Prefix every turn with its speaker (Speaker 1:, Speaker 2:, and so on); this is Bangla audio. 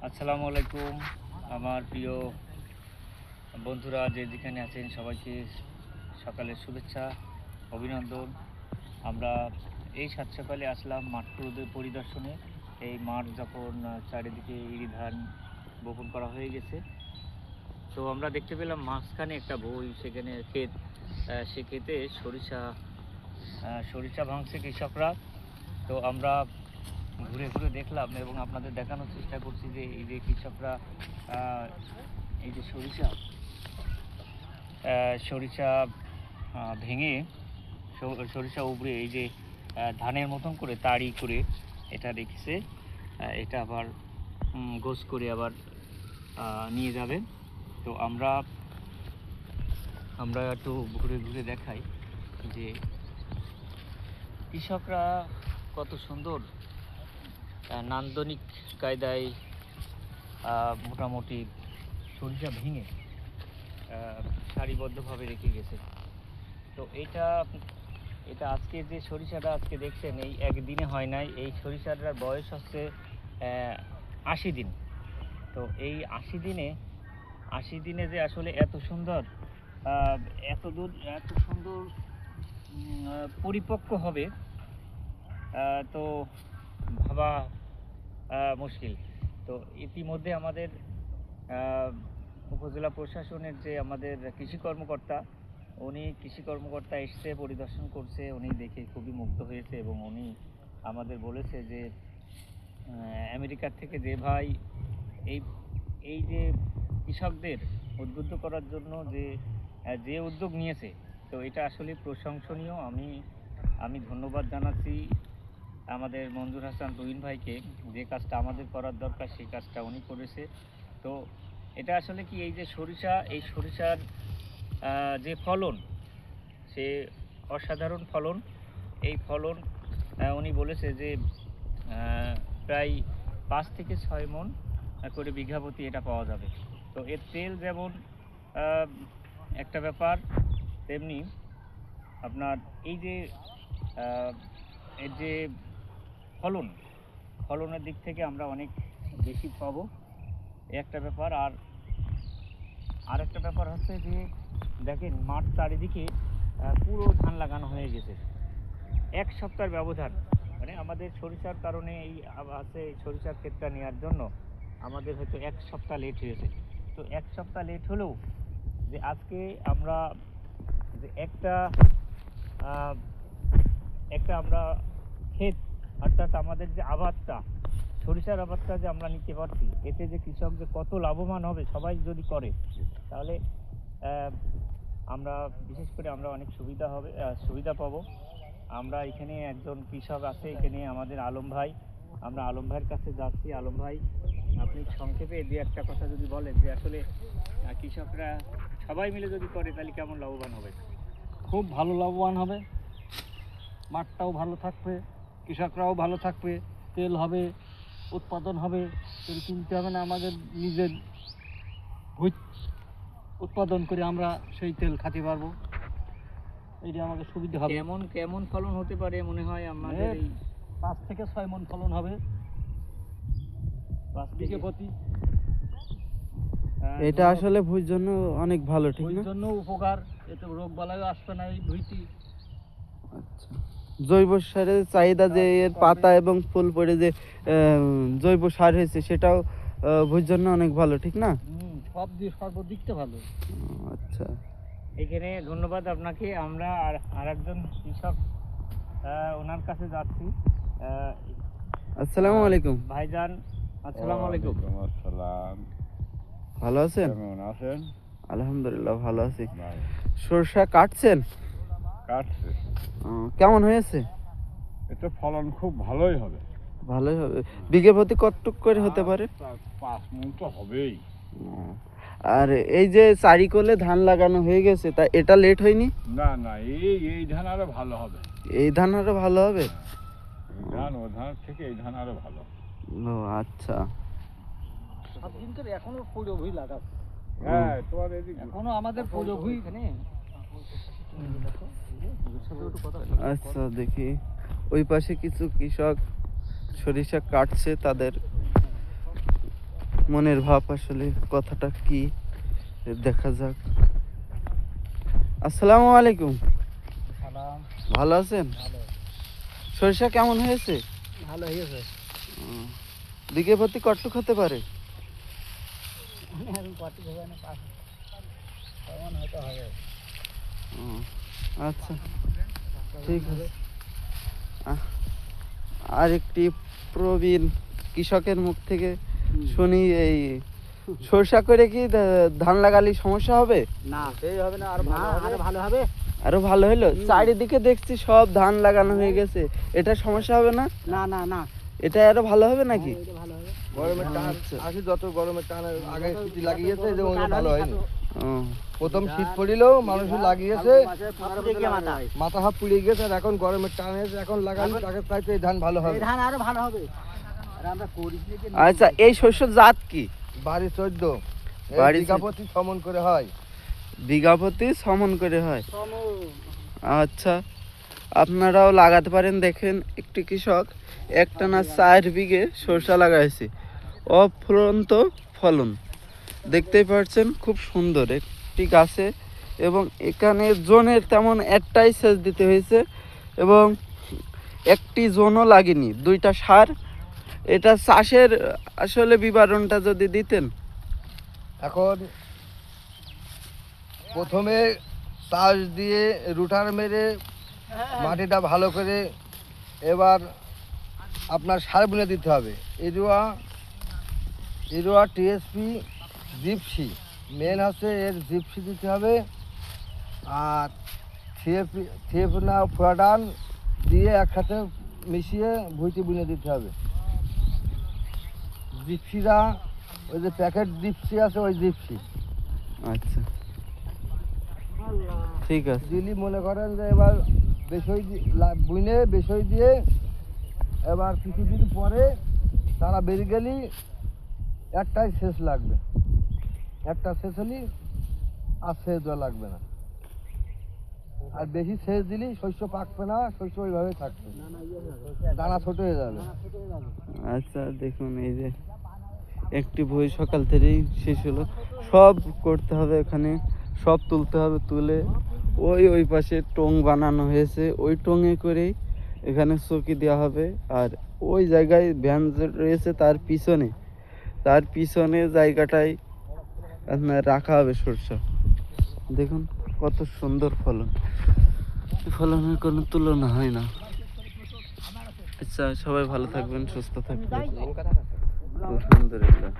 Speaker 1: আসসালামু আলাইকুম আমার প্রিয় বন্ধুরা, যে যেখানে আছেন সবাইকে সকালের শুভেচ্ছা, অভিনন্দন। আমরা এই সাত সকালে আসলাম মাঠ পরিদর্শনে। এই মাঠ যখন চারিদিকে ইরি ধান বপন করা হয়ে গেছে, তো আমরা দেখতে পেলাম মাঝখানে একটা বই, সেখানে ক্ষেত, সে ক্ষেতে সরিষা ভাঙছে কৃষকরা। তো আমরা ঘুরে ঘুরে দেখলাম এবং আপনাদের দেখানোর চেষ্টা করছি যে এই যে কৃষকরা এই যে সরিষা ভেঙে সরিষা উপড়ে এই যে ধানের মতন করে তাড়ি করে এটা রেখেছে। এটা আবার গোছ করে আবার নিয়ে যাবে। তো আমরা একটু ঘুরে ঘুরে দেখাই যে কৃষকরা কত সুন্দর নান্দনিক কায়দায় মোটামুটি সরিষা ভেঙে সারিবদ্ধভাবে রেখে গেছে। তো এটা আজকে যে সরিষাটা আজকে দেখছেন, এই একদিনে হয় নাই। এই সরিষাটার বয়স হচ্ছে 80 দিন। তো এই 80 দিনে যে আসলে এত সুন্দর এত সুন্দর পরিপক্ক হবে, তো ভাবা মুশকিল। তো ইতিমধ্যে আমাদের উপজেলা প্রশাসনের যে আমাদের কৃষি কর্মকর্তা এসছে, পরিদর্শন করছে। উনি দেখে খুবই মুগ্ধ হয়েছে এবং উনি আমাদের বলেছে যে আমেরিকার থেকে যে ভাই এই এই যে কৃষকদের উদ্বুদ্ধ করার জন্য যে উদ্যোগ নিয়েছে, তো এটা আসলে প্রশংসনীয়। আমি ধন্যবাদ জানাচ্ছি আমাদের মঞ্জুর হাসান তুহিন ভাইকে। যে কাজটা আমাদের করার দরকার সেই কাজটা উনি করেছে। তো এটা আসলে কি, এই যে এই সরিষার যে ফলন, সে অসাধারণ ফলন। এই ফলন উনি বলেছে যে প্রায় 5 থেকে 6 মণ করে বিঘা প্রতি এটা পাওয়া যাবে। তো এর তেল যেমন একটা ব্যাপার, তেমনি আপনার এই যে এর যে ফলনের দিক থেকে আমরা অনেক বেশি পাবো, একটা ব্যাপার। আর একটা ব্যাপার হচ্ছে যে দেখেন, মাঠ চারিদিকে পুরো ধান লাগানো হয়ে গেছে। 1 সপ্তাহের ব্যবধান, মানে আমাদের সরিষার কারণে সরিষার ক্ষেতটা নেওয়ার জন্য আমাদের হয়তো 1 সপ্তাহ লেট হয়েছে। তো 1 সপ্তাহ লেট হলেও যে আজকে আমরা যে একটা আমরা ক্ষেত, অর্থাৎ আমাদের যে সরিষার আবাদটা যে আমরা নিতে পারছি, এতে যে কৃষক যে কত লাভবান হবে, সবাই যদি করে তাহলে আমরা বিশেষ করে আমরা অনেক সুবিধা পাবো। আমরা এখানে একজন কৃষক আছে, এখানে আমাদের আলম ভাই। আমরা আলম ভাইয়ের কাছে যাচ্ছি। আলম ভাই, আপনি সংক্ষেপে দু একটা কথা যদি বলেন যে আসলে কৃষকরা সবাই মিলে যদি করে তাহলে কেমন লাভবান হবে?
Speaker 2: খুব ভালো লাভবান হবে, মাঠটাও ভালো থাকবে, কৃষকরাও ভালো থাকবে, তেল হবে, উৎপাদন হবে। তেল কিনতে হবে না, আমাদের নিজের উৎপাদন করে আমরা সেই তেল খেতে পারবো। এইটা আমাদের সুবিধা হবে।
Speaker 1: কেমন ফলন হতে পারে মনে হয় আমাদের?
Speaker 2: 5 থেকে 6 মণ ফলন হবে 5 বিঘে প্রতি।
Speaker 3: এটা আসলে ভুঁইর জন্য অনেক ভালো, ঠিক না?
Speaker 2: ভুঁইর জন্য উপকার, এতে রোগ বালাইও আসবে না এই ভুঁইটি।
Speaker 3: আচ্ছা, জৈব সারের চাহিদা যে এর পাতা এবং ফুল পড়ে যে জৈব সার হয়েছে, সেটাও ভুঁইর জন্য অনেক ভালো, ঠিক না?
Speaker 2: সর্বদিকটা ভালো।
Speaker 3: আচ্ছা,
Speaker 1: এখানে ধন্যবাদ আপনাকে। আমরা আর একজন কৃষক, ওনার কাছে যাচ্ছি।
Speaker 3: আসসালামু আলাইকুম
Speaker 1: ভাইজান, আসসালামু আলাইকুম।
Speaker 4: আসসালাম।
Speaker 3: ভালো আছেন?
Speaker 4: কেমন আছেন?
Speaker 3: আলহামদুলিল্লাহ ভালো আছি। সরষা কাটছেন?
Speaker 4: কাটছে।
Speaker 3: কেমন হয়েছে?
Speaker 4: এটা ফলন খুব ভালোই হবে।
Speaker 3: ভালোই হবে। বিঘে প্রতি কতটুক করে হতে পারে?
Speaker 4: 5 মণ তো হবেই।
Speaker 3: আর এই যে চারি কোলে ধান লাগানো হয়ে গেছে, তা এটা লেট হয়নি?
Speaker 4: না, এই ধান আরো ভালো হবে।
Speaker 3: এই ধান আরো ভালো হবে?
Speaker 4: এই ধান ও ধান থেকে এই ধান আরো ভালো।
Speaker 3: ও আচ্ছা।
Speaker 2: সব দিনকার এখনো পুরো ভুঁই লাগাচ্ছে।
Speaker 4: হ্যাঁ, তোমার এদিকে
Speaker 2: এখনো আমাদের পুরো ভুঁই এখানে।
Speaker 3: আচ্ছা, দেখি ওই পাশে কিছু কৃষক সরিষা কাটছে তাদের মনের ভাব আসলে কথাটা কি দেখা যাক। আসসালামু আলাইকুম,
Speaker 2: সালাম।
Speaker 3: ভালো আছেন?
Speaker 2: ভালো,
Speaker 3: সরিষা কেমন হয়েছে?
Speaker 2: ভালো হয়েছে।
Speaker 3: বিঘে প্রতি কতটুক হতে পারে?
Speaker 2: এখন কত হবে না, 5 কেমন হতে হবে।
Speaker 3: আচ্ছা ঠিক আছে। আর একটি প্রবীণ কৃষকের মুখ থেকে শুনি, এই সরষা করে কি ধান লাগালে সমস্যা হবে?
Speaker 2: না সেই হবে না, আরো ভালো হবে।
Speaker 3: আরো ভালো হলো। চারিদিকে দেখছি সব ধান লাগানো হয়ে গেছে, এটা সমস্যা হবে না?
Speaker 2: না না না,
Speaker 3: এটা আরো ভালো হবে নাকি?
Speaker 2: এটা ভালো হবে।
Speaker 5: গরমের টান
Speaker 3: আচ্ছা।
Speaker 5: আসি, যত গরমের টান আগে ছুটি লাগিয়েছে যে ওগুলো ভালো হয়নি।
Speaker 3: ও,
Speaker 5: প্রথম শীত পড়িলেও মানুষ লাগিয়েছে,
Speaker 2: মাথা
Speaker 5: মাথা হাফ পুড়িয়ে গেছে, আর এখন গরমের টান এসে এখন লাগালে তাকে চাইতে এই ধান ভালো হবে।
Speaker 2: ধান আরো ভালো হবে। আর আমরা করি
Speaker 3: আচ্ছা, এই শস্য জাত কি?
Speaker 5: বাড়ি 14,
Speaker 3: বাড়ি
Speaker 5: বিঘা প্রতি 6 মণ করে হয়।
Speaker 3: বিঘা প্রতি 6 মণ করে হয়। আচ্ছা, আপনারাও লাগাতে পারেন। দেখেন, একটি কৃষক একটানা 4 বিঘে সরষা লাগাইছে, অফুরন্ত ফলন। দেখতেই পাচ্ছেন, খুব সুন্দর একটি গাছে, এবং এখানে জোনের তেমন একটাই সেচ দিতে হয়েছে, এবং একটি জোনও লাগেনি, 2টা সার। এটা চাষের আসলে বিবরণটা যদি দিতেন।
Speaker 5: এখন প্রথমে চাষ দিয়ে রুটার মেরে মাটিটা ভালো করে এবার আপনার সার বুনে দিতে হবে। ইরোয়া টিএসপি জিপসি, মেন হচ্ছে এর জিপসি দিতে হবে, আর থিয়েপনা ফোয়াডান দিয়ে একসাথে মিশিয়ে ভুঁইতে বুনে দিতে হবে। জিপসিরা ওই যে প্যাকেট জিপসি আছে, ওই জিপসি
Speaker 3: আচ্ছা ঠিক আছে।
Speaker 5: দিলি মনে করেন যে এবার বেসই বুনে বেসই দিয়ে এবার কিছুদিন পরে তারা বেরিয়ে গেলি একটাই সেচ লাগবে, একটা সেচ হলি আর সেচ দেওয়া লাগবে না। আর বেশি সেচ দিলি শস্য পাকবে না, শস্য ওইভাবেই থাকবে, দানা ছোট হয়ে যাবে।
Speaker 3: আচ্ছা দেখুন, এই যে একটি বই সকাল থেকেই শেষ হলো, সব করতে হবে এখানে, সব তুলতে হবে। তুলে ওই পাশে টং বানানো হয়েছে, ওই টঙে করেই এখানে চকি দেওয়া হবে। আর ওই জায়গায় ভ্যান যে রয়েছে তার পিছনে জায়গাটায় আপনার রাখা হবে সরষা। দেখুন কত সুন্দর ফলন, ফলনের কোনো তুলনা হয় না। আচ্ছা, সবাই ভালো থাকবেন, সুস্থ থাকবেন। আলহামদুলিল্লাহ।